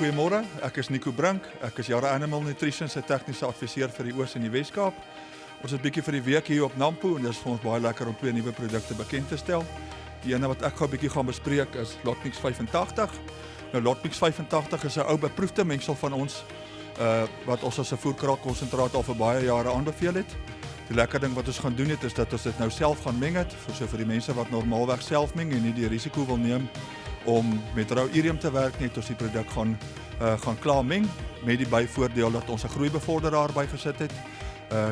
Goeiemôre, ek is Nico Brink. Ek is Yara Animal Nutrition se tegniese adviseur vir die Oos en die Wes-Kaap. Ons is bietjie vir die week hier op Nampo en dit is vir ons baie lekker om twee nuwe produkte bekend te stel. Die ene wat ek gou bietjie gaan bespreek is Lotmix 85. Nou Lotmix 85 is 'n ou beproefde mengsel van ons wat ons as 'n voerkraalkonsentraat al vir baie jare aanbeveel het. Die lekker ding wat ons gaan doen is dat ons dit nou self gaan meng het, vir die mense wat normaalweg self meng en nie die risiko wil neem om met rou urium te werk net ons die produk gaan klaar meng met die byvoordeel dat ons 'n groeibevorderaar bygesit het.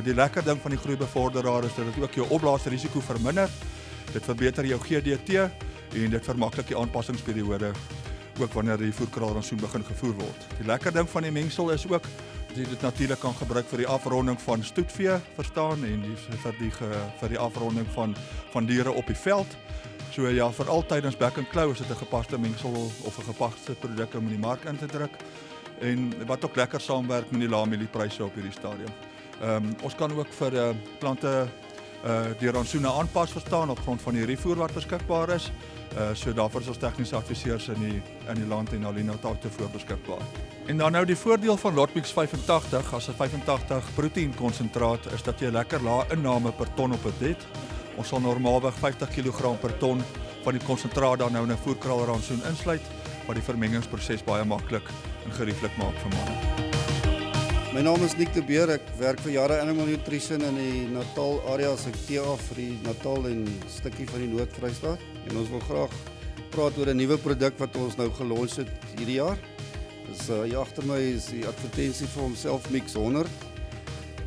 Die lekker ding van die groeibevorderaar is dat dit ook jou opblaasrisiko verminder. Dit verbeter jou GDT en dit vermaklik die aanpassingsperiode ook wanneer die voerkraalrantsoen begin gevoer word. Die lekker ding van die mengsel is ook dat jy dit natuurlik kan gebruik vir die afronding van stoetvee, verstaan, en vir die afronding van diere op die veld. So ja, veral tydens back and claw is dit 'n gepaste mengsel of 'n gepaste produk om in die mark in te druk en wat ook lekker saamwerk met die lae mieliepryse op hierdie stadium. Ons kan ook vir plante die rantsoene aanpas, verstaan, op grond van die rifoer wat beskikbaar is. So daarvoor is ons tegniese adviseurs in die land en al Natal voor beskikbaar. En dan nou die voordeel van Lotmix 85 as 'n 85 proteïen konsentraat is dat jy lekker lae inname per ton op dit het. Ons sal normaalweg 50 kg per ton van die konsentraat dan nou in 'n voerkraalrantsoen insluit, wat die vermengingsproses baie maklik en gerieflik maak vir manne. My naam is Nick de Beer, ek werk vir Yara Animal Nutrition in die Natal area as ek TA vir die Natal en stukkie van die Noord-Vrystaat. En ons wil graag praat oor 'n nuwe produk wat ons nou gelons het hierdie jaar. Dus hier agter my is die advertensie vir homself Mix 100.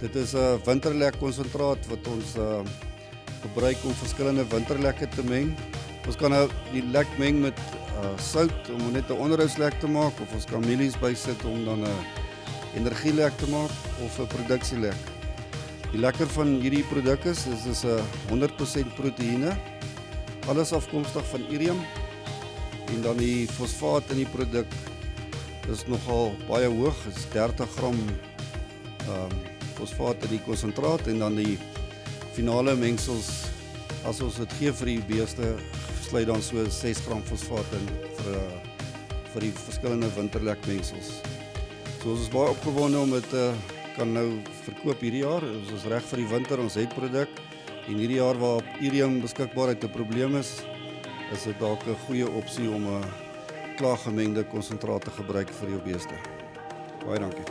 Dit is 'n winterlek konsentraat wat ons gebruik om verskillende winterlekke te meng. Ons kan nou die lek meng met sout om net 'n onderhoudslek te maak, of ons kan mielies bysit om dan 'n energielek te maak of 'n produksielek. Die lekker van hierdie produk is dis 'n 100% proteïene, alles afkomstig van urium, en dan die fosfaat in die produk is nogal baie hoog, is 30 gram fosfaat in die konsentraat, en dan die finale mengsels, as ons dit gee vir die beeste, sluit dan so 6 gram fosfaat in vir die verskillende winterlek mengsels. So ons is baie opgewonde om dit kan nou verkoop hierdie jaar. Ons is reg vir die winter, ons het produk, en hierdie jaar waar urium beskikbaarheid 'n probleem is dit dalk 'n goeie opsie om 'n klaargemengde konsentraat te gebruik vir jou beeste. Baie dankie.